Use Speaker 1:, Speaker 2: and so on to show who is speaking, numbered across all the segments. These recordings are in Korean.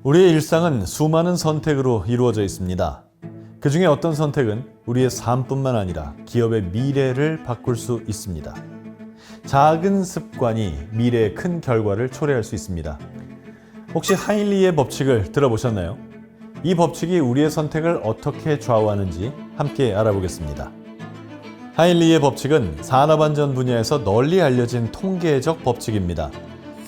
Speaker 1: 우리의 일상은 수많은 선택으로 이루어져 있습니다. 그 중에 어떤 선택은 우리의 삶뿐만 아니라 기업의 미래를 바꿀 수 있습니다. 작은 습관이 미래의 큰 결과를 초래할 수 있습니다. 혹시 하일리의 법칙을 들어보셨나요? 이 법칙이 우리의 선택을 어떻게 좌우하는지 함께 알아보겠습니다. 하일리의 법칙은 산업안전 분야에서 널리 알려진 통계적 법칙입니다.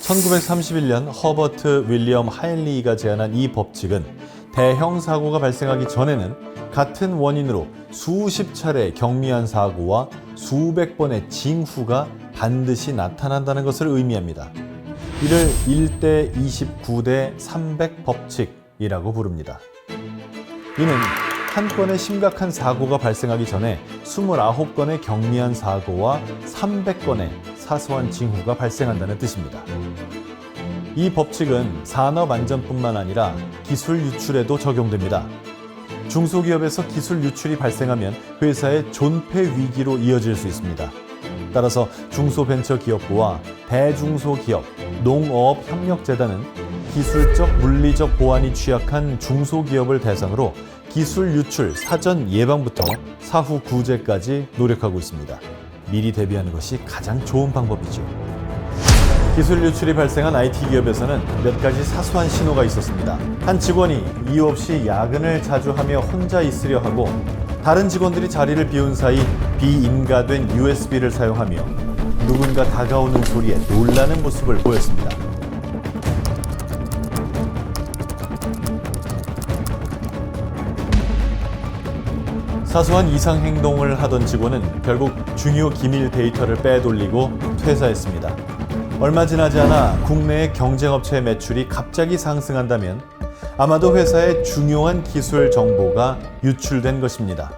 Speaker 1: 1931년 허버트 윌리엄 하일리가 제안한 이 법칙은 대형 사고가 발생하기 전에는 같은 원인으로 수십 차례 경미한 사고와 수백 번의 징후가 반드시 나타난다는 것을 의미합니다. 이를 1대 29대 300 법칙이라고 부릅니다. 이는 한 건의 심각한 사고가 발생하기 전에 29건의 경미한 사고와 300건의 사소한 징후가 발생한다는 뜻입니다. 이 법칙은 산업 안전뿐만 아니라 기술 유출에도 적용됩니다. 중소기업에서 기술 유출이 발생하면 회사의 존폐 위기로 이어질 수 있습니다. 따라서 중소벤처기업부와 대중소기업, 농어업협력재단은 기술적, 물리적 보안이 취약한 중소기업을 대상으로 기술 유출 사전 예방부터 사후 구제까지 노력하고 있습니다. 미리 대비하는 것이 가장 좋은 방법이죠. 기술 유출이 발생한 IT 기업에서는 몇 가지 사소한 신호가 있었습니다. 한 직원이 이유 없이 야근을 자주 하며 혼자 있으려 하고 다른 직원들이 자리를 비운 사이 비인가된 USB를 사용하며 누군가 다가오는 소리에 놀라는 모습을 보였습니다. 사소한 이상 행동을 하던 직원은 결국 중요 기밀 데이터를 빼돌리고 퇴사했습니다. 얼마 지나지 않아 국내의 경쟁업체의 매출이 갑자기 상승한다면 아마도 회사의 중요한 기술 정보가 유출된 것입니다.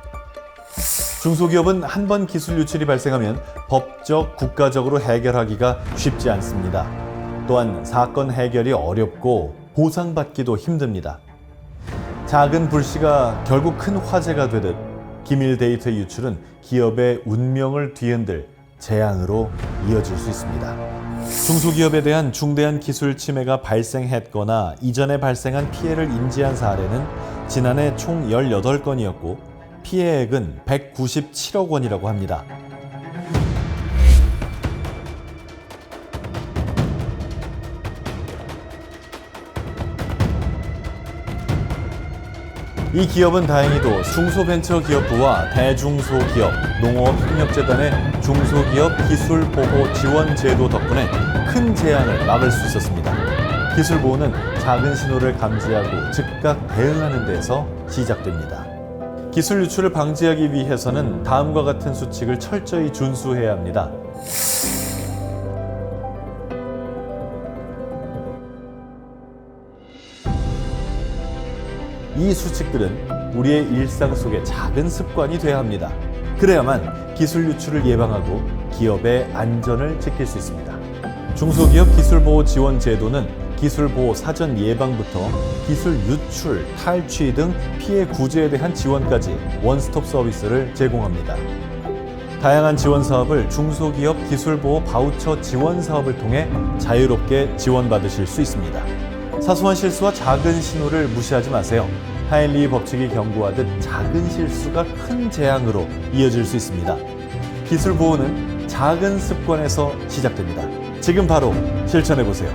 Speaker 1: 중소기업은 한 번 기술 유출이 발생하면 법적, 국가적으로 해결하기가 쉽지 않습니다. 또한 사건 해결이 어렵고 보상받기도 힘듭니다. 작은 불씨가 결국 큰 화재가 되듯 기밀 데이터 유출은 기업의 운명을 뒤흔들 재앙으로 이어질 수 있습니다. 중소기업에 대한 중대한 기술 침해가 발생했거나 이전에 발생한 피해를 인지한 사례는 지난해 총 18건이었고 피해액은 197억 원이라고 합니다. 이 기업은 다행히도 중소벤처기업부와 대중소기업, 농어협력재단의 중소기업 기술보호 지원 제도 덕분에 큰 재앙을 막을 수 있었습니다. 기술보호는 작은 신호를 감지하고 즉각 대응하는 데서 시작됩니다. 기술 유출을 방지하기 위해서는 다음과 같은 수칙을 철저히 준수해야 합니다. 이 수칙들은 우리의 일상 속의 작은 습관이 되어야 합니다. 그래야만 기술 유출을 예방하고 기업의 안전을 지킬 수 있습니다. 중소기업 기술보호 지원 제도는 기술보호 사전 예방부터 기술 유출, 탈취 등 피해 구제에 대한 지원까지 원스톱 서비스를 제공합니다. 다양한 지원 사업을 중소기업 기술보호 바우처 지원 사업을 통해 자유롭게 지원받으실 수 있습니다. 사소한 실수와 작은 신호를 무시하지 마세요. 하일리 법칙이 경고하듯 작은 실수가 큰 재앙으로 이어질 수 있습니다. 기술 보호는 작은 습관에서 시작됩니다. 지금 바로 실천해 보세요.